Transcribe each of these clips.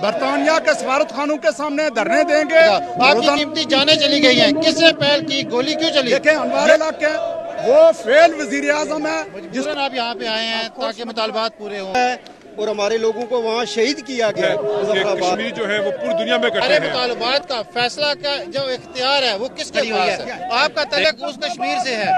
برطانیہ کے سفارت خانوں کے سامنے دھرنے دیں گے. آپ کی قیمتی جانیں چلی گئی ہیں، کس نے پہل کی، گولی کیوں چلی؟ دیکھیں انوار الحق کے وہ فیل وزیر اعظم ہے جس آپ یہاں پہ آئے ہیں تاکہ مطالبات پورے ہوں اور ہمارے لوگوں کو وہاں شہید کیا گیا. کشمیر جو ہے وہ پوری دنیا میں سارے مطالبات کا فیصلہ کا جو اختیار ہے وہ کس کے پاس ہے؟ آپ کا تعلق اس کشمیر سے ہے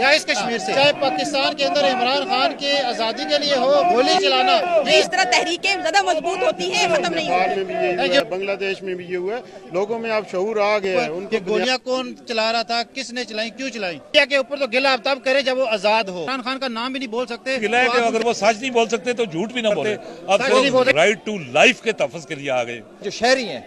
یا اس کشمیر سے؟ چاہے پاکستان کے اندر عمران خان کی آزادی کے لیے ہو، گولی چلانا، اس طرح تحریکیں زیادہ مضبوط ہوتی ہیں، ختم نہیں ہوتی. بنگلہ دیش میں بھی یہ ہوا ہے، لوگوں میں اب شعور آ گیا ہے. ان کہ گولیاں کون چلا رہا تھا، کس نے چلائی، کیوں چلائی؟ انڈیا کے اوپر تو گلہ آفتاب کرے جب وہ آزاد ہو. عمران خان کا نام بھی نہیں بول سکتے. اگر وہ سچ نہیں بول سکتے تو جھوٹ بھی نہ بولے. اب رائٹ ٹو لائف کے تحفظ کے لیے آ گئے. جو شہری ہیں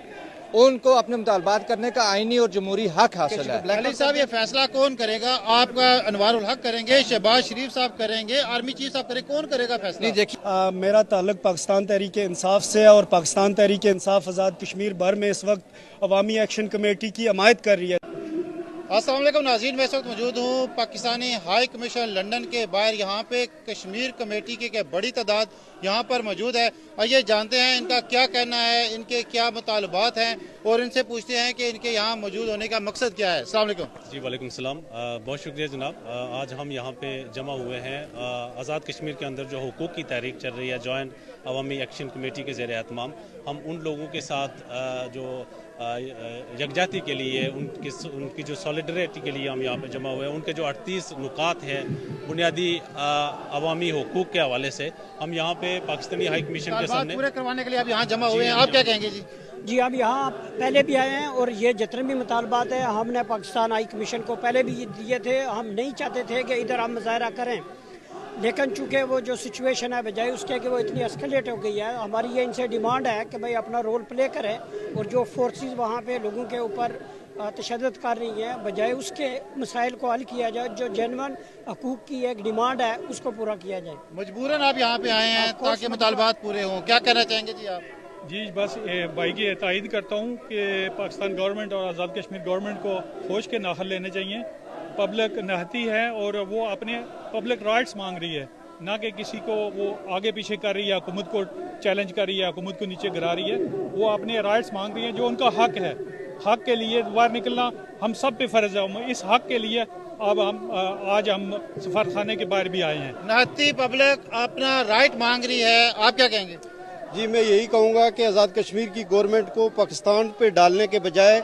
ان کو اپنے مطالبات کرنے کا آئینی اور جمہوری حق حاصل ہے. علی صاحب یہ فیصلہ کون کرے گا؟ آپ کا انوار الحق کریں گے، شہباز شریف صاحب کریں گے، آرمی چیف صاحب کریں گے، کون کرے گا فیصلہ؟ نہیں دیکھیے، میرا تعلق پاکستان تحریک انصاف سے ہے اور پاکستان تحریک انصاف آزاد کشمیر بھر میں اس وقت عوامی ایکشن کمیٹی کی حمایت کر رہی ہے. السلام علیکم ناظرین، میں اس وقت موجود ہوں پاکستانی ہائی کمیشن لندن کے باہر. یہاں پہ کشمیر کمیٹی کی بڑی تعداد یہاں پر موجود ہے. آئیے جانتے ہیں ان کا کیا کہنا ہے، ان کے کیا مطالبات ہیں اور ان سے پوچھتے ہیں کہ ان کے یہاں موجود ہونے کا مقصد کیا ہے. السلام علیکم. جی وعلیکم السلام، بہت شکریہ جناب. آج ہم یہاں پہ جمع ہوئے ہیں آزاد کشمیر کے اندر جو حقوق کی تحریک چل رہی ہے جوائنٹ عوامی ایکشن کمیٹی کے زیر اہتمام. ہم ان لوگوں کے ساتھ جو یکجہتی کے لیے ان کی جو سولیڈریٹی کے لیے ہم یہاں پہ جمع ہوئے ہیں، ان کے جو 38 نکات ہیں بنیادی عوامی حقوق کے حوالے سے، ہم یہاں پہ پاکستانی ہائی کمیشن کے سامنے پورے کروانے کے لیے آپ یہاں جمع ہوئے ہیں. آپ کیا کہیں گے؟ جی ہم یہاں پہلے بھی آئے ہیں اور یہ جتنے بھی مطالبات ہیں ہم نے پاکستان ہائی کمیشن کو پہلے بھی دیے تھے. ہم نہیں چاہتے تھے کہ ادھر ہم مظاہرہ کریں، لیکن چونکہ وہ جو سچویشن ہے بجائے اس کے کہ وہ اتنی اسکلیٹ ہو گئی ہے، ہماری یہ ان سے ڈیمانڈ ہے کہ بھائی اپنا رول پلے کریں اور جو فورسز وہاں پہ لوگوں کے اوپر تشدد کر رہی ہیں بجائے اس کے مسائل کو حل کیا جائے. جو جینون حقوق کی ایک ڈیمانڈ ہے اس کو پورا کیا جائے. مجبوراً آپ یہاں پہ آئے ہیں تاکہ مطالبات پورے ہوں. کیا کہنا چاہیں گے جی آپ؟ جی بس بھائی کی تائید کرتا ہوں کہ پاکستان گورنمنٹ اور آزاد کشمیر گورنمنٹ کو فوج کے ناخل لینے چاہیے. پبلک نہتی ہے اور وہ اپنے پبلک رائٹس مانگ رہی ہے، نہ کہ کسی کو وہ آگے پیچھے کر رہی ہے، حکومت کو چیلنج کر رہی ہے، حکومت کو نیچے گرا رہی ہے. وہ اپنے رائٹس مانگ رہی ہیں جو ان کا حق ہے. حق کے لیے باہر نکلنا ہم سب پہ فرض ہے. اس حق کے لیے اب آج ہم سفارت خانے کے باہر بھی آئے ہیں. نہتی پبلک اپنا رائٹ مانگ رہی ہے، آپ کیا کہیں گے؟ جی میں یہی کہوں گا کہ آزاد کشمیر کی گورنمنٹ کو پاکستان پہ ڈالنے کے بجائے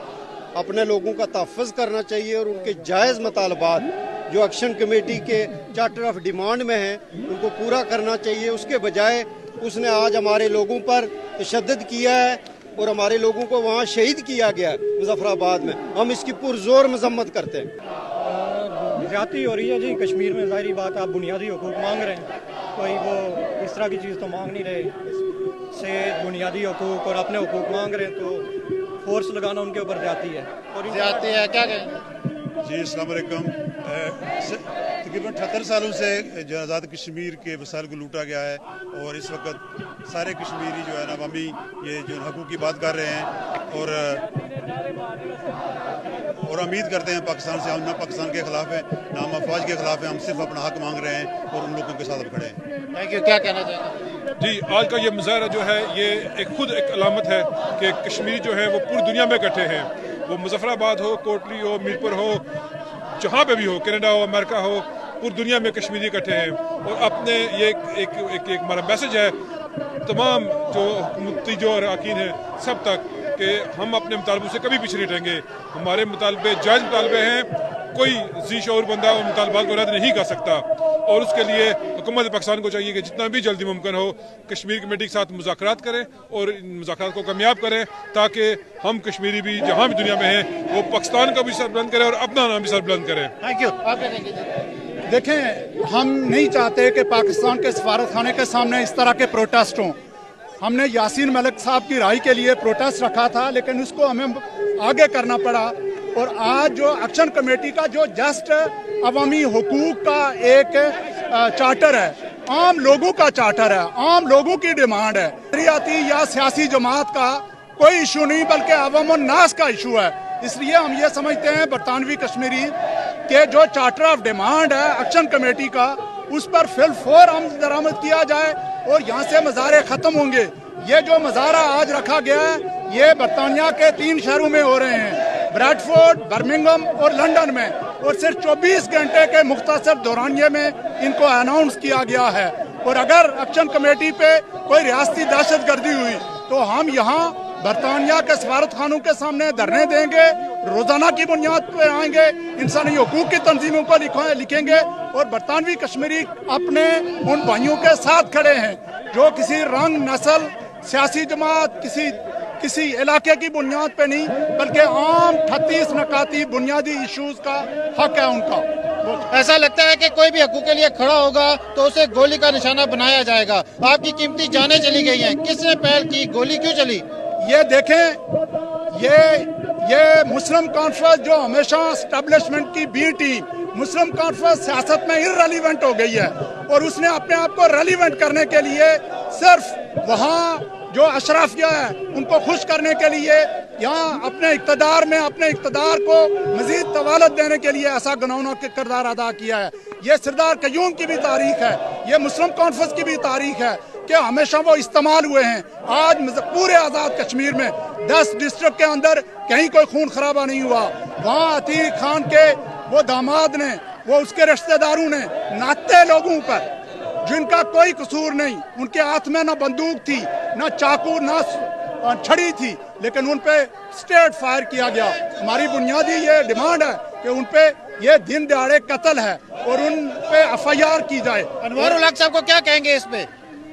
اپنے لوگوں کا تحفظ کرنا چاہیے اور ان کے جائز مطالبات جو ایکشن کمیٹی کے چارٹر آف ڈیمانڈ میں ہیں ان کو پورا کرنا چاہیے. اس کے بجائے اس نے آج ہمارے لوگوں پر تشدد کیا ہے اور ہمارے لوگوں کو وہاں شہید کیا گیا ہے مظفر آباد میں. ہم اس کی پرزور مذمت کرتے ہیں. زیادتی ہو رہی ہے جی کشمیر میں. ظاہری بات آپ بنیادی حقوق مانگ رہے ہیں، کوئی وہ اس طرح کی چیز تو مانگ نہیں رہے. صحت، بنیادی حقوق اور اپنے حقوق مانگ رہے ہیں تو فورس لگانا ان کے اوپر زیادتی ہے. زیادتی ہے، کیا کہیں گے؟ جی السلام علیکم. تقریباً 78 سالوں سے جو آزاد کشمیر کے وسائل کو لوٹا گیا ہے اور اس وقت سارے کشمیری جو ہے نا عوامی یہ جو حقوق کی بات کر رہے ہیں اور امید کرتے ہیں پاکستان سے. ہم نہ پاکستان کے خلاف ہیں نہ ہم افواج کے خلاف ہیں. ہم صرف اپنا حق مانگ رہے ہیں اور ان لوگوں کے ساتھ اب کھڑے ہیں. Thank you. کیا کہنا چاہیں گے؟ جی آج کا یہ مظاہرہ جو ہے یہ خود ایک علامت ہے کہ کشمیر جو ہے وہ پوری دنیا میں اکٹھے ہیں. وہ مظفر آباد ہو، کوٹلی ہو، میرپور ہو، جہاں پہ بھی ہو، کینیڈا ہو، امریکہ ہو، پوری دنیا میں کشمیری اکٹھے ہیں. اور اپنے یہ ایک ہمارا میسج ہے تمام جو حکومتی جو اراکین ہیں سب تک کہ ہم اپنے مطالبوں سے کبھی پیچھے نہیں ہٹیں گے. ہمارے مطالبے جائز مطالبے ہیں، کوئی ذی شعور بندہ ان مطالبات کو رد نہیں کر سکتا. اور اس کے لیے حکومت پاکستان کو چاہیے کہ جتنا بھی جلدی ممکن ہو کشمیر کمیٹی کے ساتھ مذاکرات کریں اور ان مذاکرات کو کامیاب کریں تاکہ ہم کشمیری بھی جہاں بھی دنیا میں ہیں وہ پاکستان کا بھی سر بلند کریں اور اپنا نام بھی سر بلند کریں. Thank you. آپ کیا کہیں گے؟ دیکھیں ہم نہیں چاہتے کہ پاکستان کے سفارت خانے کے سامنے اس طرح کے پروٹیسٹ ہوں. ہم نے یاسین ملک صاحب کی رہائی کے لیے پروٹیسٹ رکھا تھا لیکن اس کو ہمیں آگے کرنا پڑا. اور آج جو ایکشن کمیٹی کا جو جسٹ عوامی حقوق کا ایک چارٹر ہے، عام لوگوں کا چارٹر ہے، عام لوگوں کی ڈیمانڈ ہے. ریاتی یا سیاسی جماعت کا کوئی ایشو نہیں بلکہ عوام الناس کا ایشو ہے. اس لیے ہم یہ سمجھتے ہیں برطانوی کشمیری کہ جو چارٹر آف ڈیمانڈ ہے ایکشن کمیٹی کا اس پر فی الفور عمل درآمد کیا جائے اور یہاں سے مظاہرے ختم ہوں گے. ये जो मुजाहरा आज रखा गया है ये बरतानिया के 3 शहरों में हो रहे हैं, ब्रैडफोर्ड, बर्मिंघम और लंदन में, और सिर्फ 24 घंटे के मुख्तसर दौरानिये में इनको अनाउंस किया गया है। और अगर एक्शन कमेटी पे कोई रियासती दहशतगर्दी हुई तो हम यहाँ बरतानिया के सफारत खानों के सामने धरने देंगे, रोजाना की बुनियाद पर आएंगे, इंसानी हकूक की तंजीमों को लिखेंगे और बरतानवी कश्मीरी अपने उन भाइयों के साथ खड़े हैं जो किसी रंग, नस्ल, सियासी जमात, किसी इलाके की बुनियाद पे नहीं, बल्कि आम 38 नकाती बुनियादी इश्यूज का हक है उनका। ऐसा लगता है कि कोई भी हकूक के लिए खड़ा होगा तो उसे गोली का निशाना बनाया जाएगा। आपकी कीमती जानें चली गई हैं, किसने पहल की, गोली क्यों चली? ये देखें, ये मुस्लिम कॉन्फ्रेंस जो हमेशा एस्टेब्लिशमेंट की बी टीम, मुस्लिम कॉन्फ्रेंस सियासत में इररिलेवेंट हो गई है और उसने अपने आप को रेलिवेंट करने के लिए सिर्फ वहाँ जो अशराफिया है उनको खुश करने के लिए यहाँ अपने इक़्तिदार में अपने इक़्तिदार को मजीद तवालत देने के लिए ऐसा घिनौना किरदार अदा किया है। ये सरदार कयूम की भी तारीख है, ये मुस्लिम कॉन्फ्रेंस की भी तारीख है कि हमेशा वो इस्तेमाल हुए हैं। आज पूरे आज़ाद कश्मीर में 10 डिस्ट्रिक्ट के अंदर कहीं कोई खून खराबा नहीं हुआ। वहाँ अतीक खान के वो दामाद ने, वो उसके रिश्तेदारों ने नाते लोगों पर जिनका कोई कसूर नहीं, उनके हाथ में ना बंदूक थी, ना चाकू, ना छड़ी थी, लेकिन उन पे स्ट्रेट फायर किया गया। हमारी बुनियादी ये डिमांड है कि उन पे ये दिन दहाड़े कत्ल है और उन पे FIR की जाए। अनवारुल हक साहब को क्या कहेंगे इस पे?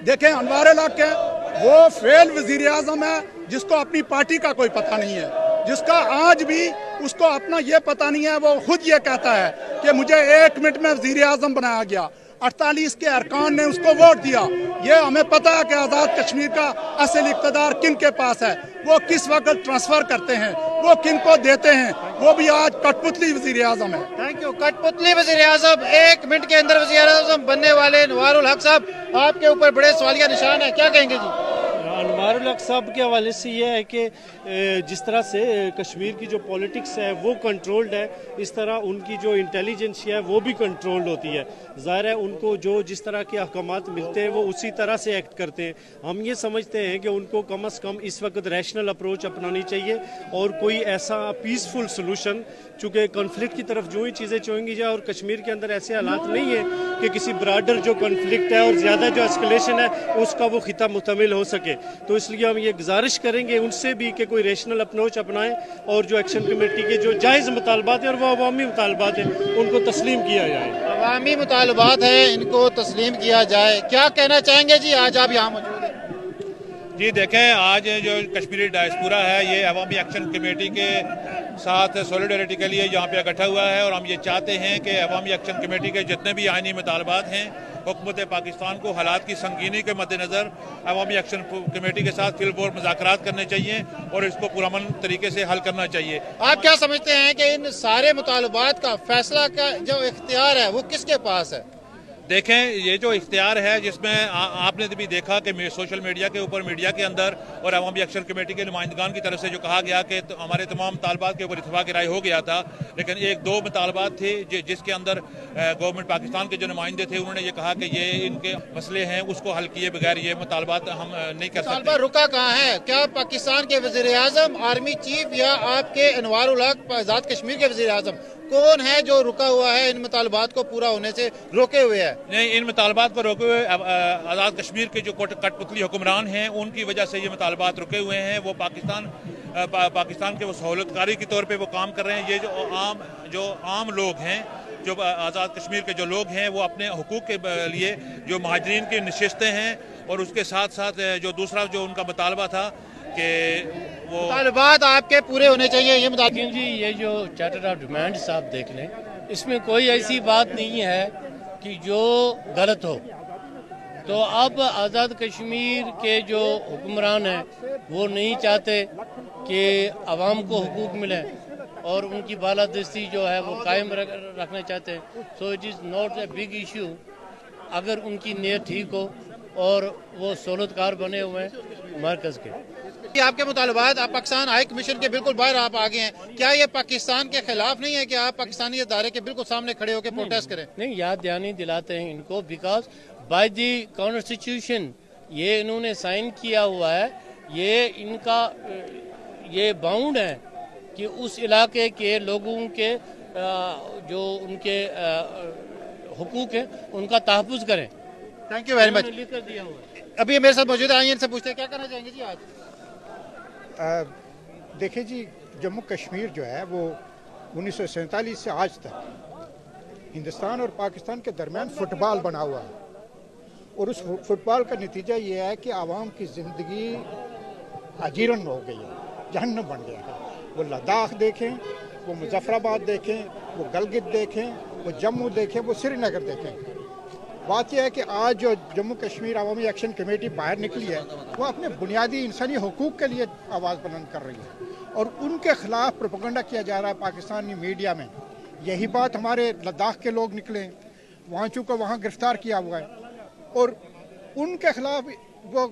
देखें, अनवारुल हक है वो फेल वजीर आजम है जिसको अपनी पार्टी का कोई पता नहीं है, जिसका आज भी उसको अपना ये पता नहीं है। वो खुद ये कहता है कि मुझे 1 मिनट में वजीर आजम बनाया गया, 48 के अरकान ने उसको वोट दिया। ये हमें पता है कि आज़ाद कश्मीर का असल इक़्तिदार किन के पास है, वो किस वक्त ट्रांसफर करते हैं, वो किन को देते हैं। वो भी आज कठपुतली वजीर आजम है। Thank you. कठपुतली वजीर आजम, 1 मिनट के अंदर वजीर आजम बनने वाले अनवारुल हक साहब, आपके ऊपर बड़े सवालिया निशान है, क्या कहेंगे जी? अनवारुल हक साहब के हवाले से ये है कि जिस तरह से कश्मीर की जो पॉलिटिक्स है वो कंट्रोल्ड है, इस तरह उनकी जो इंटेलिजेंस है वो भी कंट्रोल्ड होती है। ज़ाहिर है उनको जो जिस तरह के अहकामात मिलते हैं वो उसी तरह से एक्ट करते हैं। हम ये समझते हैं कि उनको कम अज़ कम इस वक्त रैशनल अप्रोच अपनानी चाहिए और कोई ऐसा पीसफुल सोल्यूशन, चूँकि कॉन्फ्लिक्ट की तरफ जो ही चीज़ें चोएंगी जाए, और कश्मीर के अंदर ऐसे हालात नहीं है कि किसी ब्रॉडर जो कॉन्फ्लिक्ट है और ज़्यादा जो एस्केलेशन है उसका वो खिता मुकम्मल हो सके। तो इसलिए हम ये गुजारिश करेंगे उनसे भी कि कोई रैशनल अप्रोच अपनाएं और जो एक्शन कमेटी के जो जायज़ मुतालबात हैं और वो अवामी मुतालबात हैं उनको तस्लीम किया जाए। अवामी मुतालबात हैं, इनको तस्लीम किया जाए। क्या कहना चाहेंगे जी, आज आप यहाँ मौजूद हैं? जी देखें, आज जो कश्मीरी डायस्पोरा है ये अवामी एक्शन कमेटी के साथ सॉलिडरिटी के लिए यहाँ पे इकट्ठा हुआ है और हम ये चाहते हैं कि अवामी एक्शन कमेटी के जितने भी आइनी मुतालबात हैं हुकूमत पाकिस्तान को हालात की संगीनी के मद्देनज़र अवामी एक्शन कमेटी के साथ फिलवोर मुज़ाकरात करने चाहिए और इसको पुरअमन तरीके से हल करना चाहिए। आप क्या समझते हैं कि इन सारे मुतालबात का फैसला का जो इख्तियार है वो किसके पास है? देखें, ये जो इख्तियार है जिसमें आपने भी देखा कि सोशल मीडिया के ऊपर, मीडिया के अंदर और अवामी एक्शन कमेटी के नुमाइंदगान की तरफ से जो कहा गया कि तो हमारे तमाम मुतालबात के ऊपर इत्तफाक राय हो गया था, लेकिन 1-2 मुतालबात थे जिसके अंदर गवर्नमेंट पाकिस्तान के जो नुमाइंदे थे उन्होंने ये कहा कि ये इनके मसले हैं, उसको हल किए बगैर ये मुतालबात हम नहीं कर सकते। रुका कहाँ है? क्या पाकिस्तान के वज़ीर आज़म, आर्मी चीफ या आपके अनवारुल हक आज़ाद कश्मीर के वज़ीर आज़म, कौन है जो रुका हुआ है, इन मुतालबात को पूरा होने से रोके हुए है? नहीं, इन मुतालबात को रोके हुए आज़ाद कश्मीर के जो कठपुतली हुक्मरान हैं उनकी वजह से ये मुतालबात रुके हुए हैं। वो पाकिस्तान के वो सहूलतकारी के तौर पे वो काम कर रहे हैं। ये जो आम लोग हैं, जो आज़ाद कश्मीर के जो लोग हैं, वो अपने हुकूक के लिए जो महाजरीन की नशिस्तें हैं और उसके साथ साथ जो दूसरा जो उनका मुतालबा था कि वो मुतालबात आपके पूरे होने चाहिए। ये लेकिन जी ये जो चार्टर ऑफ डिमांड्स आप देख लें, इसमें कोई ऐसी बात नहीं है कि जो गलत हो। तो अब आज़ाद कश्मीर के जो हुक्मरान हैं वो नहीं चाहते कि आवाम को हुकूक मिले और उनकी बालादस्ती जो है वो कायम रखना चाहते हैं। So it is not a big issue अगर उनकी नीयत ठीक हो और वो सहूलतकार बने हुए हैं मरकज़ के। आपके मुतालबात, आप पाकिस्तान हाई कमीशन के बिल्कुल बाहर आप आगे हैं, क्या ये पाकिस्तान के खिलाफ नहीं है कि आप पाकिस्तानी अदारे के बिल्कुल सामने खड़े होकर प्रोटेस्ट करें? नहीं, याद दहानी दिलाते हैं इनको, बिकॉज बाय द कॉन्स्टिट्यूशन ये इन्होंने साइन किया हुआ है, ये इनका ये बाउंड है कि उस इलाके के लोगों के जो उनके हुकूक है उनका तहफ़्फ़ुज़ करें। Thank you very much. लिख कर दिया हुआ है। अभी मेरे साथ मौजूद हैं, इनसे पूछते हैं क्या कहना चाहेंगे जी आज। देखिए जी, जम्मू कश्मीर जो है वो 1947 से आज तक हिंदुस्तान और पाकिस्तान के दरमियान फुटबॉल बना हुआ है, और उस फुटबॉल का नतीजा ये है कि आवाम की ज़िंदगी हाजिरन हो गई है, जहन्नम बन गया है। वो लद्दाख देखें, वो मुजफ्फराबाद देखें, वो गलगित देखें, वो जम्मू देखें, वो श्रीनगर देखें। बात यह है कि आज जो जम्मू कश्मीर अवामी एक्शन कमेटी बाहर निकली है वो अपने बुनियादी इंसानी हुकूक के लिए आवाज़ बुलंद कर रही है, और उनके खिलाफ प्रोपेगेंडा किया जा रहा है पाकिस्तानी मीडिया में। यही बात हमारे लद्दाख के लोग निकले, वहाँ चूँकि वहाँ गिरफ्तार किया हुआ है, और उनके खिलाफ वो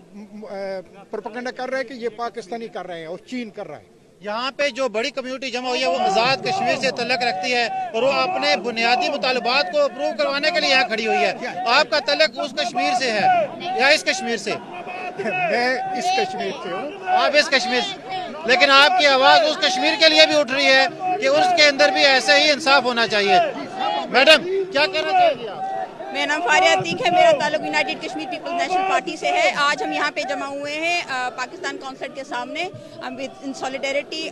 प्रोपेगेंडा कर रहे हैं कि ये पाकिस्तानी कर रहे हैं और चीन कर रहा है। यहाँ पे जो बड़ी कम्युनिटी जमा हुई है वो आज़ाद कश्मीर से तल्लक रखती है, और वो अपने बुनियादी मुतालबात को अप्रूव करवाने के लिए यहाँ खड़ी हुई है। आपका तल्लक उस कश्मीर से है या इस कश्मीर से? मैं इस कश्मीर से हूँ। आप इस कश्मीर से, लेकिन आपकी आवाज़ उस कश्मीर के लिए भी उठ रही है कि उसके अंदर भी ऐसे ही इंसाफ होना चाहिए। मैडम क्या कहना चाहेंगे आप? मेरा नाम फारिया अतीक है, मेरा ताल्लुक united Kashmir people's national party से है। आज हम यहाँ पे जमा हुए हैं पाकिस्तान कॉन्सुलेट के सामने इन सॉलिडेरिटी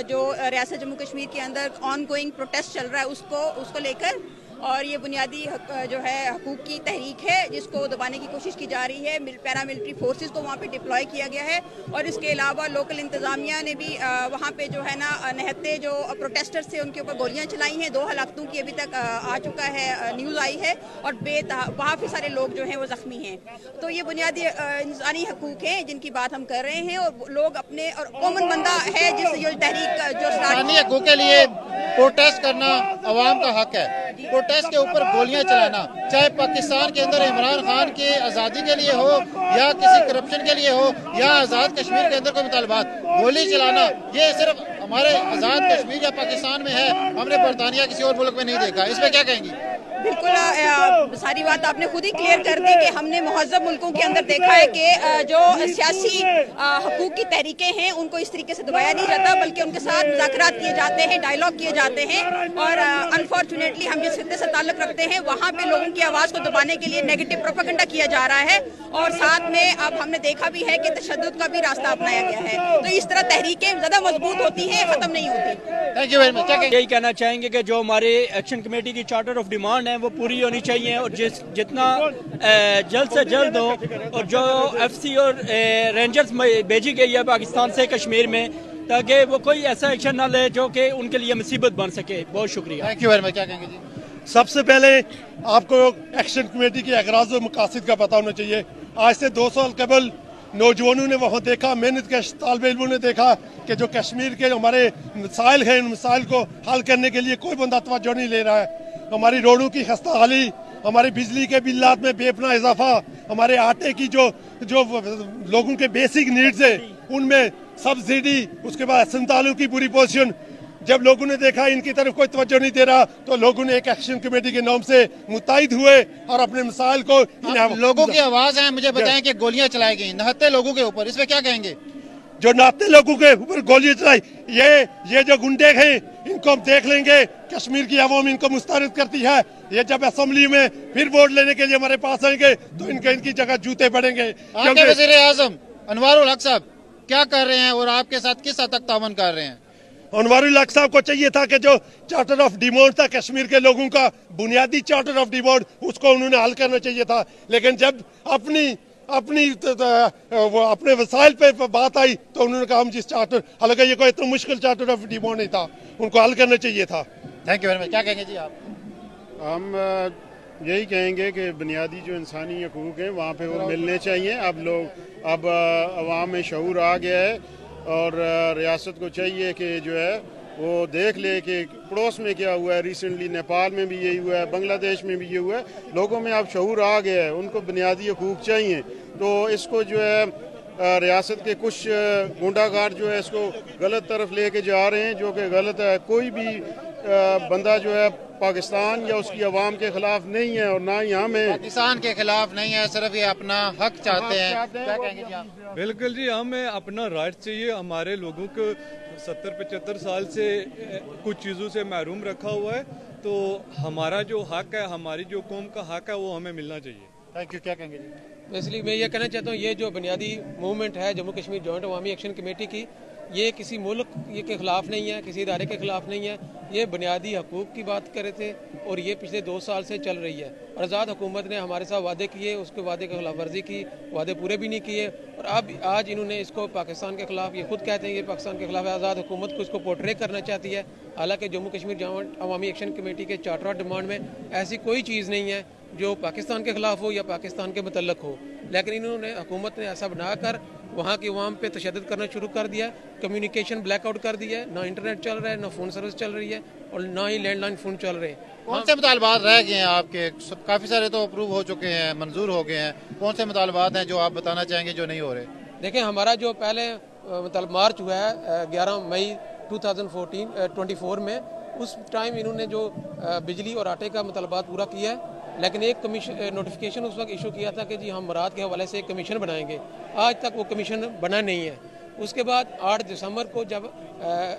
जो रियासत जम्मू कश्मीर के अंदर ऑन गोइंग प्रोटेस्ट चल रहा है उसको लेकर, और ये बुनियादी जो है हकूक़ की तहरीक है जिसको दबाने की कोशिश की जा रही है। पैरामिलिट्री फोर्सेस को वहाँ पे डिप्लॉय किया गया है, और इसके अलावा लोकल इंतज़ामिया ने भी वहाँ पे जो है ना निहत्ते जो प्रोटेस्टर्स थे उनके ऊपर गोलियाँ चलाई हैं। 2 हलाकतों की अभी तक आ चुका है, न्यूज़ आई है, और काफ़ी सारे लोग जो हैं वो ज़ख्मी हैं। तो ये बुनियादी इंसानी हकूक़ हैं जिनकी बात हम कर रहे हैं, और लोग अपने और कॉमन बंदा है जिस जो तहरीक जो इंसानी हकूक़ के लिए प्रोटेस्ट करना अवाम का हक है। प्रोटेस्ट के ऊपर गोलियां चलाना, चाहे पाकिस्तान के अंदर इमरान खान की आज़ादी के लिए हो या किसी करप्शन के लिए हो या आज़ाद कश्मीर के अंदर कोई मुतालबात, गोली चलाना ये सिर्फ हमारे आज़ाद कश्मीर या पाकिस्तान में है, हमने बरतानिया किसी और मुल्क में नहीं देखा। इस पर क्या कहेंगी? बिल्कुल सारी बात आपने खुद ही क्लियर कर दी कि हमने महज़ब मुल्कों के अंदर देखा है कि जो सियासी हकूक़ की तहरीकें हैं उनको इस तरीके से दबाया नहीं जाता, बल्कि उनके साथ मुज़ाकरात किए जाते हैं, डायलॉग किए जाते हैं। और अनफॉर्चुनेटली हम जिस खित्ते से ताल्लुक़ रखते हैं वहाँ पे लोगों की आवाज़ को दबाने के लिए नेगेटिव प्रोपेगेंडा किया जा रहा है, और साथ में अब हमने देखा भी है कि तशद्दुद का भी रास्ता अपनाया गया है। तो इस तरह तहरीकें ज़्यादा मजबूत होती हैं, ख़त्म नहीं होती। Thank you very much. यही कहना चाहेंगे कि जो हमारे एक्शन कमेटी की चार्टर ऑफ डिमांड है वो पूरी होनी चाहिए, और जितना जल्द से जल्द हो, और जो एफसी और रेंजर्स भेजी गई है पाकिस्तान से कश्मीर में, ताकि वो कोई ऐसा एक्शन ना ले जो कि उनके लिए मुसीबत बन सके। बहुत शुक्रिया। Thank you very much. क्या कहेंगे जी? सबसे पहले आपको एक्शन कमेटी के अगराज़ और मकासद का पता होना चाहिए। आज से 2 साल कबल नौजवानों ने वहाँ देखा, मेहनत के तालिब इल्मों ने देखा कि जो कश्मीर के हमारे मसाइल हैं, उन मसाइल को हल करने के लिए कोई बंदा तवज्जो नहीं ले रहा है। हमारी रोडों की खस्ता हाली, हमारी बिजली के बिल्लात में बेपना इजाफा, हमारे आटे की जो लोगों के बेसिक नीड्स है उनमें सब्सिडी, उसके बाद संतालों की बुरी पोजीशन। जब लोगों ने देखा इनकी तरफ कोई तवज्जो नहीं दे रहा तो लोगों ने एक एक्शन कमेटी के नाम से मुत्तहिद हुए और अपने मसाइल को लोगों की आवाज़ है। मुझे बताएं कि गोलियां चलाई गई नहत्ते लोगों के ऊपर, इस पे क्या कहेंगे? जो नाते लोगों के ऊपर गोली चलाई, ये जो गुंडे हैं इनको हम देख लेंगे। कश्मीर की आवाम इनको मुस्तरद करती है। ये जब असेंबली में फिर वोट लेने के लिए हमारे पास आएंगे तो इनकी जगह जूते पड़ेंगे। आपके वज़ीर आज़म अनवारुल हक साहब क्या कर रहे हैं और आपके साथ किस हद तक तावन कर रहे हैं? अनवारुल हक साहब को चाहिए था कि जो चार्टर ऑफ डिमांड था कश्मीर के लोगों का, बुनियादी चार्टर ऑफ डिमांड, उसको उन्होंने हल करना चाहिए था। लेकिन जब अपने वसाइल पे बात आई तो उन्होंने कहा हम जिस चार्टर, हालांकि ये कोई इतना मुश्किल चार्टर ऑफ डिमांड नहीं था, उनको हल करना चाहिए था। Thank you very much. क्या कहेंगे जी आप? हम यही कहेंगे कि बुनियादी जो इंसानी हकूक़ हैं वहाँ पे वो मिलने चाहिए। अब अवाम में शऊर आ गया है और रियासत को चाहिए कि जो है वो देख ले कि पड़ोस में क्या हुआ है। रिसेंटली नेपाल में भी यही हुआ है, बांग्लादेश में भी ये हुआ है। लोगों में अब शऊर आ गया है, उनको बुनियादी हकूक़ चाहिए। तो इसको जो है रियासत के कुछ गुंडागार जो है इसको गलत तरफ लेके जा रहे हैं, जो कि गलत है। कोई भी बंदा जो है पाकिस्तान या उसकी आवाम के खिलाफ नहीं है और ना ही हम हैं। पाकिस्तान के खिलाफ नहीं है, सिर्फ ये अपना हक चाहते हैं। क्या कहेंगे जी आप? बिल्कुल जी, हमें अपना राइट चाहिए। हमारे लोगों को 70-75 साल से कुछ चीज़ों से महरूम रखा हुआ है, तो हमारा जो हक है, हमारी जो कौम का हक है, वो हमें मिलना चाहिए। Thank you. क्या कहेंगे जी? इसलिए मैं ये कहना चाहता हूँ, ये जो बुनियादी मूवमेंट है जम्मू कश्मीर जॉइंट अवामी एक्शन कमेटी की, ये किसी मुल्क के ख़िलाफ़ नहीं है, किसी इदारे के ख़िलाफ़ नहीं है। ये बुनियादी हकूक़ की बात कर रहे थे और ये पिछले 2 साल से चल रही है। और आज़ाद हुकूमत ने हमारे साथ वादे किए, उसके वादे की खिलाफ वर्जी की, वादे पूरे भी नहीं किए। और अब आज इन्होंने इसको पाकिस्तान के ख़िलाफ़, ये खुद कहते हैं ये पाकिस्तान के ख़िलाफ़ है। आज़ाद हुकूमत को इसको पोर्ट्रे करना चाहती है। हालांकि जम्मू कश्मीर जॉइंट अवामी एक्शन कमेटी के चार्टर ऑफ डिमांड में ऐसी कोई चीज़ नहीं है जो पाकिस्तान के ख़िलाफ़ हो या पाकिस्तान के मुतल्लक हो। लेकिन इन्होंने, हुकूमत ने ऐसा बनाकर वहाँ की अवाम पे तशद्दुद करना शुरू कर दिया, कम्युनिकेशन ब्लैकआउट कर दिया है, ना इंटरनेट चल रहा है, ना फ़ोन सर्विस चल रही है और ना ही लैंडलाइन फ़ोन चल रहे हैं। कौन से मुतालबात रह गए हैं आपके? काफ़ी सारे तो अप्रूव हो चुके हैं, मंजूर हो गए हैं। कौन से मुतालबात हैं जो आप बताना चाहेंगे जो नहीं हो रहे? देखें, हमारा जो पहले मतलब मार्च हुआ है 11 मई 2024 में, उस टाइम इन्होंने जो बिजली और आटे का मुतालबात पूरा किया है, लेकिन एक कमीशन नोटिफिकेशन उस वक्त इशू किया था कि जी हम मराद के हवाले से एक कमीशन बनाएंगे। आज तक वो कमीशन बना नहीं है। उसके बाद 8 दिसंबर को जब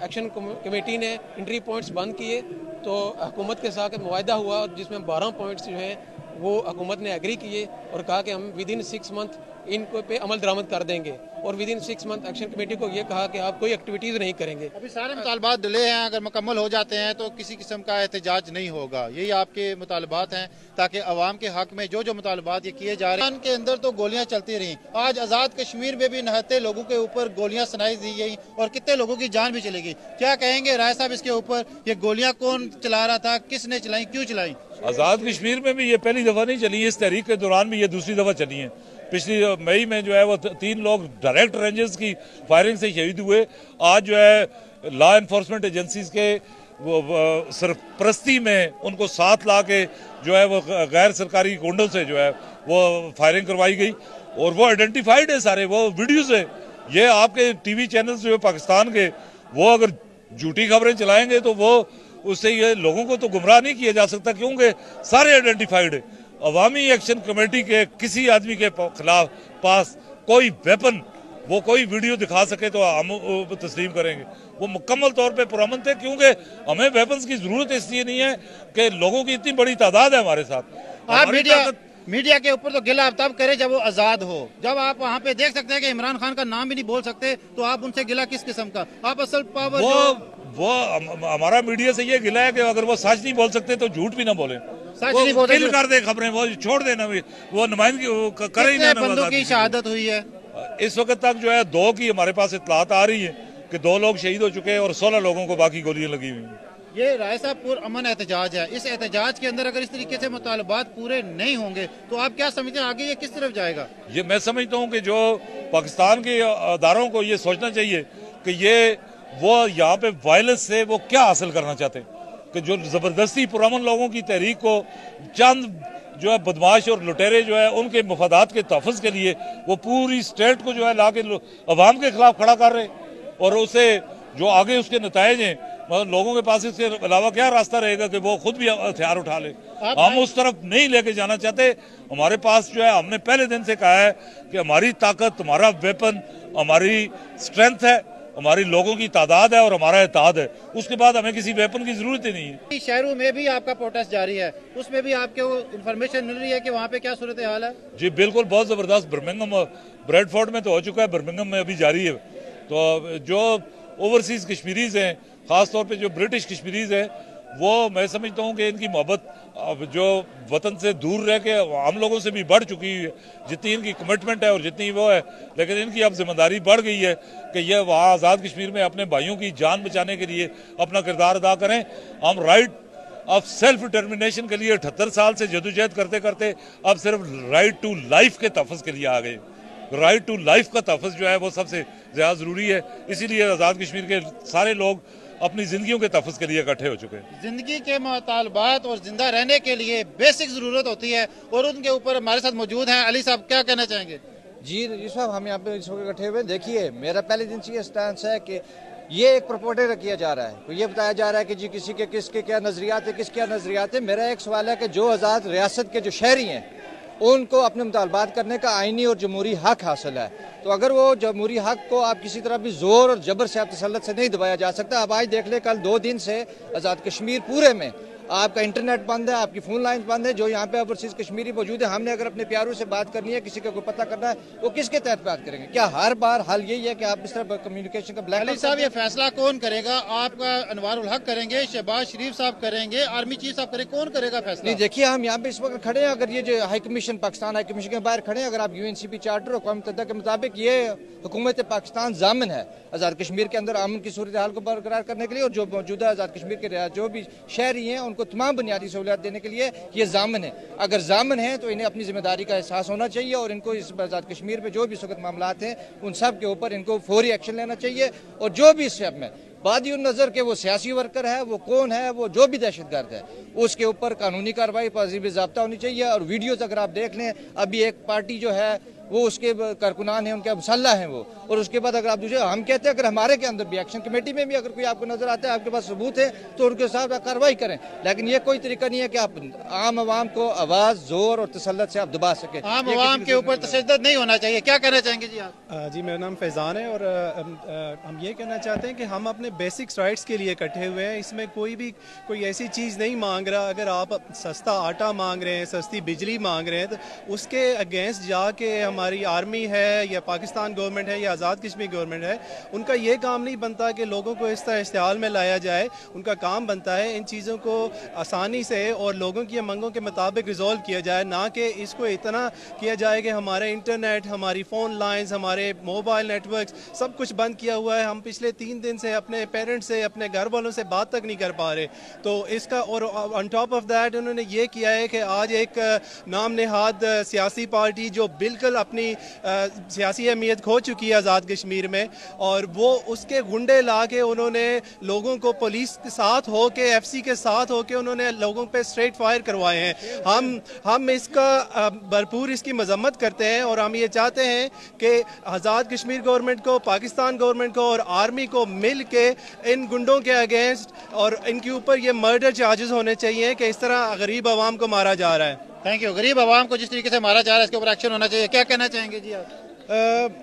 एक्शन कमेटी ने एंट्री पॉइंट्स बंद किए तो हुकूमत के साथ मुआहदा हुआ जिसमें 12 पॉइंट्स जो हैं वो हुकूमत ने एग्री किए और कहा कि हम विदिन 6 मंथ इनको पे अमल दरामद कर देंगे। और विदिन 6 मंथ एक्शन कमेटी को ये कहा कि आप कोई एक्टिविटीज़ नहीं करेंगे। अभी सारे मुतालबात डिले हैं, अगर मुकम्मल हो जाते हैं तो किसी किस्म का एहतजाज नहीं होगा। यही आपके मुतालबात हैं ताकि अवाम के हक में जो जो मुतालबात ये किए जा रहे हैं। के अंदर तो गोलियां चलती रहीं, आज आज़ाद कश्मीर में भी नहते लोगों के ऊपर गोलियां सुनाई दी गई और कितने लोगों की जान भी चली गई। क्या कहेंगे राय साहब इसके ऊपर? ये गोलियां कौन चला रहा था, किसने चलाई, क्यों चलाई? आज़ाद कश्मीर में भी ये पहली दफ़ा नहीं चली, इस तहरीक के दौरान भी ये दूसरी दफ़ा चली है। पिछली मई में जो है वो 3 लोग डायरेक्ट रेंजर्स की फायरिंग से शहीद हुए। आज जो है लॉ एनफोर्समेंट एजेंसीज के वो सरपरस्ती में उनको साथ ला के जो है वो गैर सरकारी गुंडों से जो है वो फायरिंग करवाई गई और वो आइडेंटिफाइड है, सारे वो वीडियोज़ है। ये आपके टीवी चैनल्स जो है पाकिस्तान के, वो अगर झूठी खबरें चलाएंगे तो वो उससे ये लोगों को तो गुमराह नहीं किया जा सकता, क्योंकि सारे आइडेंटिफाइड है। अवामी एक्शन कमेटी के किसी आदमी के खिलाफ पास कोई वेपन, वो कोई वीडियो दिखा सके तो हम तस्लीम करेंगे। वो मुकम्मल तौर पे पुरअमन थे, क्योंकि हमें वेपन्स की जरूरत इसलिए नहीं है कि लोगों की इतनी बड़ी तादाद है हमारे साथ। आप मीडिया के ऊपर तो गिला तब करे जब वो आज़ाद हो। जब आप वहाँ पे देख सकते हैं कि इमरान खान का नाम भी नहीं बोल सकते तो आप उनसे गिला किस किस्म का? आप असल पावर वो हमारा मीडिया से ये गिला है कि अगर वो सच नहीं बोल सकते तो झूठ भी ना बोले, वो किल कर दे खबरें, वो छोड़ देना, वो नुमाइंदगी करे ही नहीं। बंदों की शहादत हुई है इस वक्त तक जो है 2 की हमारे पास इत्तलात आ रही है कि 2 लोग शहीद हो चुके हैं और 16 लोगों को बाकी गोलियां लगी हुई हैं। ये राय साहब पुरअमन एहतजाज है, इस एहतजाज के अंदर अगर इस तरीके से मुतालबात पूरे नहीं होंगे तो आप क्या समझते हैं आगे ये किस तरफ जाएगा? ये मैं समझता हूँ कि जो पाकिस्तान के अदारों को ये सोचना चाहिए कि ये वो यहाँ पे वायलेंस से वो क्या हासिल करना चाहते हैं, कि जो ज़बरदस्ती पुरअमन लोगों की तहरीक को चंद जो है बदमाश और लुटेरे जो है उनके मफादात के तहफ़्फ़ुज़ के लिए वो पूरी स्टेट को जो है ला के अवाम के खिलाफ खड़ा कर रहे हैं। और उसे जो आगे उसके नताइज हैं, मतलब लोगों के पास इसके अलावा क्या रास्ता रहेगा कि वो खुद भी हथियार उठा ले। हम उस तरफ नहीं लेके जाना चाहते। हमारे पास जो है, हमने पहले दिन से कहा है कि हमारी ताकत, हमारा वेपन, हमारी स्ट्रेंथ है, हमारी लोगों की तादाद है और हमारा इत्तेहाद है। उसके बाद हमें किसी वेपन की जरूरत ही नहीं है। शहरों में भी आपका प्रोटेस्ट जारी है, उसमें भी आपको इन्फॉर्मेशन मिल रही है कि वहाँ पे क्या सूरत हाल है? जी बिल्कुल, बहुत ज़बरदस्त। बर्मिंघम, ब्रेडफोर्ड में तो हो चुका है, बर्मिंघम में अभी जारी है। तो जो ओवरसीज़ कश्मीरीज़ हैं, ख़ास तौर पे जो ब्रिटिश कश्मीरीज़ हैं, वो मैं समझता हूँ कि इनकी मोहब्बत जो वतन से दूर रह के हम लोगों से भी बढ़ चुकी है। जितनी इनकी कमिटमेंट है और जितनी वो है, लेकिन इनकी अब जिम्मेदारी बढ़ गई है कि ये वहाँ आज़ाद कश्मीर में अपने भाइयों की जान बचाने के लिए अपना किरदार अदा करें। हम राइट ऑफ सेल्फ डिटर्मिनेशन के लिए 78 साल से जदोजहद करते करते अब सिर्फ राइट टू लाइफ के तहफ़्फ़ुज़ के लिए आ गए। राइट टू लाइफ का तहफ़्फ़ुज़ जो है वो सबसे ज़्यादा ज़रूरी है। इसीलिए आज़ाद कश्मीर के सारे लोग अपनी ज़िंदगियों के तहफ़्फ़ुज़ के लिए इकट्ठे हो चुके हैं। ज़िंदगी के मुतालबात और ज़िंदा रहने के लिए बेसिक ज़रूरत होती है और उनके ऊपर हमारे साथ मौजूद हैं अली साहब। क्या कहना चाहेंगे? जी साहब, हम यहाँ पे इस वक्त इकट्ठे हुए। देखिए, मेरा पहले दिन से ये स्टैंस है कि یہ ایک پروپوگنڈا کیا جا رہا ہے، یہ بتایا جا رہا ہے کہ جی کسی کے کس کے کیا نظریات ہے، کس کیا نظریات ہے۔ میرا ایک سوال ہے کہ جو آزاد ریاست کے جو شہری ہیں ان کو اپنے مطالبات کرنے کا آئینی اور جمہوری حق حاصل ہے، تو اگر وہ جمہوری حق کو آپ کسی طرح بھی زور اور جبر سے آپ تسلط سے نہیں دبایا جا سکتا۔ اب آج دیکھ لیں کل 2 دن سے آزاد کشمیر پورے میں آپ کا انٹرنیٹ بند ہے، آپ کی فون لائنز بند ہے، جو یہاں پہ اوورسیز کشمیری موجود ہے۔ ہم نے اگر اپنے پیاروں سے بات کرنی ہے، کسی کا کوئی پتہ کرنا ہے، وہ کس کے تحت بات کریں گے؟ کیا ہر بار حل یہی ہے کہ آپ اس طرح کمیونیکیشن کا بلیک؟ علی صاحب یہ فیصلہ کون کرے گا؟ آپ کا انوار الحق کریں گے، شہباز شریف صاحب کریں گے، آرمی چیف صاحب کریں گے، کون کرے گا فیصلہ؟ نہیں دیکھیے، ہم یہاں پہ اس وقت کھڑے ہیں، اگر یہ جو high commission Pakistan high commission کے باہر کھڑے ہیں، اگر آپ UNCP چارٹر اور اقوام متحدہ کے مطابق یہ حکومت پاکستان ضامن ہے آزاد کشمیر کے اندر امن کی صورتحال کو برقرار کرنے کے لیے، اور جو موجودہ آزاد کشمیر کے جو بھی شہری ہیں ان کو تمام بنیادی سہولیات دینے کے لیے یہ ضامن ہے۔ اگر ضامن ہیں تو انہیں اپنی ذمہ داری کا احساس ہونا چاہیے، اور ان کو اس آزاد کشمیر پہ جو بھی اس وقت معاملات ہیں ان سب کے اوپر ان کو فوری ایکشن لینا چاہیے، اور جو بھی اس شب میں بادی النظر کہ وہ سیاسی ورکر ہے، وہ کون ہے، وہ جو بھی دہشت گرد ہے، اس کے اوپر قانونی کارروائی پذیر ضابطہ ہونی چاہیے۔ اور ویڈیوز اگر آپ دیکھ لیں، ابھی ایک پارٹی جو ہے وہ اس کے کارکنان ہیں، ان کے مسلح ہیں وہ، اور اس کے بعد اگر آپ دوسرے ہم کہتے ہیں اگر ہمارے کے اندر بھی ایکشن کمیٹی میں بھی اگر کوئی آپ کو نظر آتا ہے، آپ کے پاس ثبوت ہے تو ان کے ساتھ کارروائی کریں، لیکن یہ کوئی طریقہ نہیں ہے کہ آپ عام عوام کو آواز زور اور تسلط سے آپ دبا سکیں۔ عام عوام کے اوپر تشدد نہیں ہونا چاہیے، کیا کہنا چاہیں گے جی آپ؟ جی میرا نام فیضان ہے، اور ہم یہ کہنا چاہتے ہیں کہ ہم اپنے بیسکس رائٹس کے لیے اکٹھے ہوئے ہیں۔ اس میں کوئی ایسی چیز نہیں مانگ رہا۔ اگر آپ سستا آٹا مانگ رہے ہیں، سستی بجلی مانگ رہے ہیں، تو اس کے اگینسٹ جا کے ہماری آرمی ہے یا پاکستان گورنمنٹ ہے یا آزاد کشمیر گورنمنٹ ہے، ان کا یہ کام نہیں بنتا کہ لوگوں کو اس طرح اشتعال میں لایا جائے۔ ان کا کام بنتا ہے ان چیزوں کو آسانی سے اور لوگوں کی منگوں کے مطابق ریزولو کیا جائے، نہ کہ اس کو اتنا کیا جائے کہ ہمارے انٹرنیٹ، ہماری فون لائنز، ہمارے موبائل نیٹ ورکس سب کچھ بند کیا ہوا ہے۔ ہم پچھلے 3 دن سے اپنے پیرنٹس سے، اپنے گھر والوں سے بات تک نہیں کر پا رہے۔ تو اس کا، اور آن ٹاپ آف دیٹ انہوں نے یہ کیا ہے کہ آج ایک نام نہاد سیاسی پارٹی جو بالکل اپنی سیاسی اہمیت کھو چکی ہے آزاد کشمیر میں، اور وہ اس کے گنڈے لا کے انہوں نے لوگوں کو پولیس کے ساتھ ہو کے، FC کے ساتھ ہو کے انہوں نے لوگوں پہ اسٹریٹ فائر کروائے ہیں۔ ہم اس کا بھرپور اس کی مذمت کرتے ہیں، اور ہم یہ چاہتے ہیں کہ آزاد کشمیر گورنمنٹ کو، پاکستان گورنمنٹ کو اور آرمی کو مل کے ان گنڈوں کے اگینسٹ اور ان کے اوپر یہ مرڈر چارجز ہونے چاہیے کہ اس طرح غریب عوام کو مارا جا رہا ہے۔ Thank you. غریب عوام کو جس طریقے سے مارا جا رہا ہے اس کے اوپر ایکشن ہونا چاہیے، کیا کہنا چاہیں گے جی آپ؟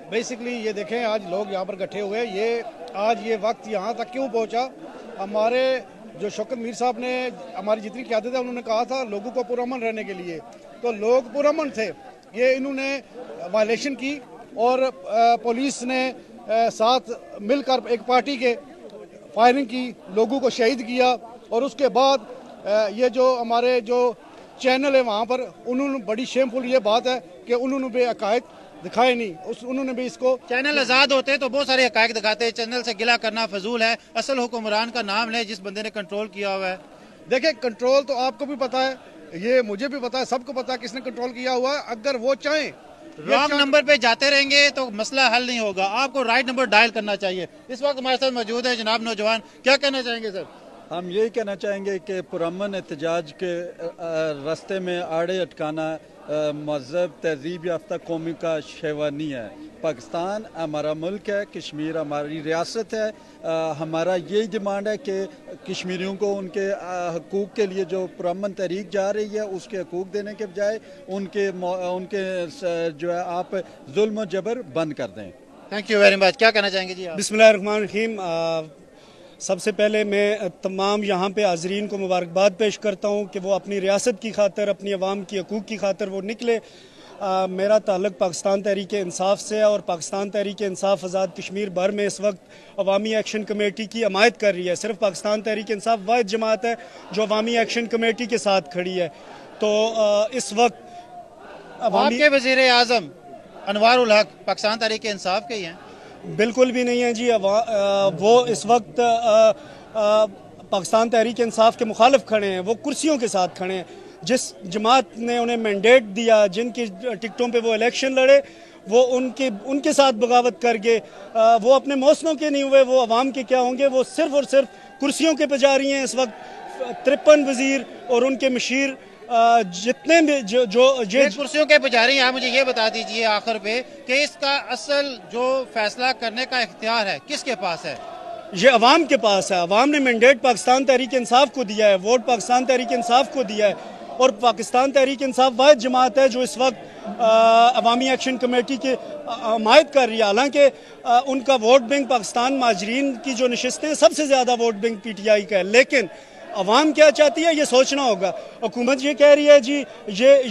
بیسکلی یہ دیکھیں، آج لوگ یہاں پر اکٹھے ہوئے، آج یہ وقت یہاں تک کیوں پہنچا؟ ہمارے جو شوکت میر صاحب نے، ہماری جتنی قیادت ہے، انہوں نے کہا تھا لوگوں کو پرامن رہنے کے لیے، تو لوگ پرامن تھے۔ یہ انہوں نے وائلیشن کی، اور پولیس نے ساتھ مل کر ایک پارٹی کے فائرنگ کی، لوگوں کو شہید کیا، اور اس کے بعد یہ جو ہمارے جو چینل ہے وہاں پر، انہوں نے بڑی شیم فل یہ بات ہے کہ انہوں نے بھی عقائد دکھائے نہیں، انہوں نے بھی اس کو، چینل آزاد ہوتے تو بہت سارے حقائق دکھاتے ہیں، چینل سے گلہ کرنا فضول ہے۔ اصل حکمران کا نام لیں جس بندے نے کنٹرول کیا ہوا ہے۔ دیکھیں کنٹرول تو آپ کو بھی پتا ہے، یہ مجھے بھی پتا ہے، سب کو پتا ہے کس نے کنٹرول کیا ہوا ہے۔ اگر وہ چاہیں رانگ نمبر پہ جاتے رہیں گے تو مسئلہ حل نہیں ہوگا، آپ کو رائٹ نمبر ڈائل کرنا چاہیے۔ اس وقت ہمارے ساتھ موجود ہیں جناب نوجوان، کیا کہنا چاہیں گے سر؟ ہم یہی کہنا چاہیں گے کہ پرامن احتجاج کے راستے میں آڑے اٹکانا مہذب تہذیب یافتہ قومی کا شیوانی ہے۔ پاکستان ہمارا ملک ہے، کشمیر ہماری ریاست ہے۔ ہمارا یہی ڈیمانڈ ہے کہ کشمیریوں کو ان کے حقوق کے لیے جو پرامن تحریک جا رہی ہے اس کے حقوق دینے کے بجائے ان کے جو ہے آپ ظلم و جبر بند کر دیں۔ Thank you very much. کیا کہنا چاہیں گے جی آپ؟ بسم اللہ الرحمن الرحیم۔ سب سے پہلے میں تمام یہاں پہ حاضرین کو مبارکباد پیش کرتا ہوں کہ وہ اپنی ریاست کی خاطر، اپنی عوام کی حقوق کی خاطر وہ نکلے۔ میرا تعلق پاکستان تحریک انصاف سے ہے، اور پاکستان تحریک انصاف آزاد کشمیر بھر میں اس وقت عوامی ایکشن کمیٹی کی حمایت کر رہی ہے۔ صرف پاکستان تحریک انصاف واحد جماعت ہے جو عوامی ایکشن کمیٹی کے ساتھ کھڑی ہے۔ تو اس وقت آپ کے وزیر اعظم انوار الحق پاکستان تحریک انصاف کے ہی ہیں؟ بالکل بھی نہیں ہے جی، وہ اس وقت پاکستان تحریک انصاف کے مخالف کھڑے ہیں، وہ کرسیوں کے ساتھ کھڑے ہیں۔ جس جماعت نے انہیں مینڈیٹ دیا، جن کی ٹکٹوں پہ وہ الیکشن لڑے، وہ ان کے ساتھ بغاوت کر گئے۔ وہ اپنے موسموں کے نہیں ہوئے، وہ عوام کے کیا ہوں گے؟ وہ صرف اور صرف کرسیوں کے پہ جا رہی ہیں۔ اس وقت 53 وزیر اور ان کے مشیر جتنے بھی جو کرسیوں کے پجاری ہیں، آپ مجھے یہ بتا دیجئے آخر پہ کہ اس کا اصل جو فیصلہ کرنے کا اختیار ہے کس کے پاس ہے؟ یہ عوام کے پاس ہے. عوام نے مینڈیٹ پاکستان تحریک انصاف کو دیا ہے, ووٹ پاکستان تحریک انصاف کو دیا ہے, اور پاکستان تحریک انصاف واحد جماعت ہے جو اس وقت عوامی ایکشن کمیٹی کی حمایت کر رہی ہے. حالانکہ ان کا ووٹ بینک پاکستان مہاجرین کی جو نشستیں سب سے زیادہ vote bank P T I کا ہے, لیکن عوام کیا چاہتی ہے یہ سوچنا ہوگا. حکومت یہ کہہ رہی ہے جی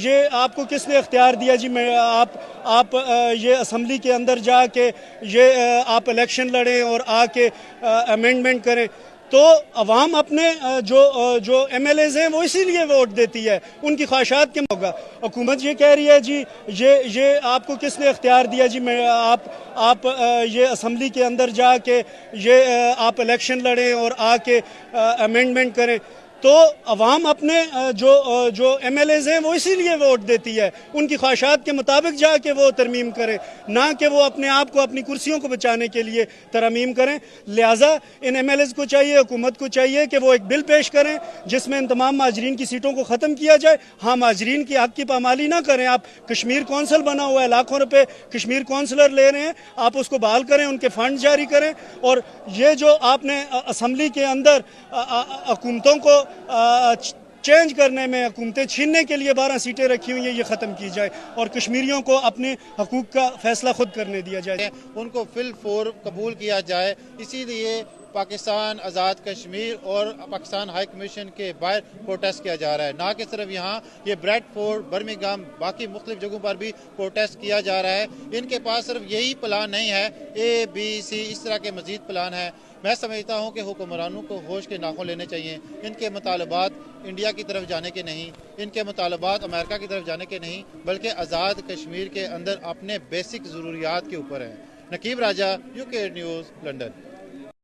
یہ آپ کو کس نے اختیار دیا جی میں آپ یہ اسمبلی کے اندر جا کے یہ آپ الیکشن لڑیں اور آ کے امینڈمنٹ کریں. تو عوام اپنے جو ایم ایل ایز ہیں وہ اسی لیے ووٹ دیتی ہے, ان کی خواہشات کے ہوگا. حکومت یہ کہہ رہی ہے جی یہ آپ کو کس نے اختیار دیا جی میں آپ یہ اسمبلی کے اندر جا کے یہ آپ الیکشن لڑیں اور آ کے امینڈمنٹ کریں. تو عوام اپنے جو ایم ایل ایز ہیں وہ اسی لیے ووٹ دیتی ہے, ان کی خواہشات کے مطابق جا کے وہ ترمیم کریں, نہ کہ وہ اپنے آپ کو اپنی کرسیوں کو بچانے کے لیے ترمیم کریں. لہٰذا ان ایم ایل ایز کو چاہیے, حکومت کو چاہیے کہ وہ ایک بل پیش کریں جس میں ان تمام مہاجرین کی سیٹوں کو ختم کیا جائے. ہاں, مہاجرین کی حق کی پامالی نہ کریں. آپ کشمیر کونسل بنا ہوا ہے, لاکھوں روپے کشمیر کونسلر لے رہے ہیں, آپ اس کو بحال کریں, ان کے فنڈ جاری کریں. اور یہ جو آپ نے اسمبلی کے اندر حکومتوں کو چینج کرنے میں, حکومتیں چھیننے کے لیے 12 سیٹیں رکھی ہوئی ہیں, یہ ختم کی جائے اور کشمیریوں کو اپنے حقوق کا فیصلہ خود کرنے دیا جائے, ان کو فی الفور قبول کیا جائے. اسی لیے پاکستان آزاد کشمیر اور پاکستان ہائی کمیشن کے باہر پروٹیسٹ کیا جا رہا ہے. نہ کہ صرف یہاں, یہ بریڈ فورڈ, برمنگھم, باقی مختلف جگہوں پر بھی پروٹیسٹ کیا جا رہا ہے. ان کے پاس صرف یہی پلان نہیں ہے, اے بی سی اس طرح کے مزید پلان ہیں. میں سمجھتا ہوں کہ حکمرانوں کو ہوش کے ناخن لینے چاہیے. ان کے مطالبات انڈیا کی طرف جانے کے نہیں, ان کے مطالبات امریکہ کی طرف جانے کے نہیں, بلکہ آزاد کشمیر کے اندر اپنے بیسک ضروریات کے اوپر ہیں. نقیب راجہ, UK نیوز, لندن.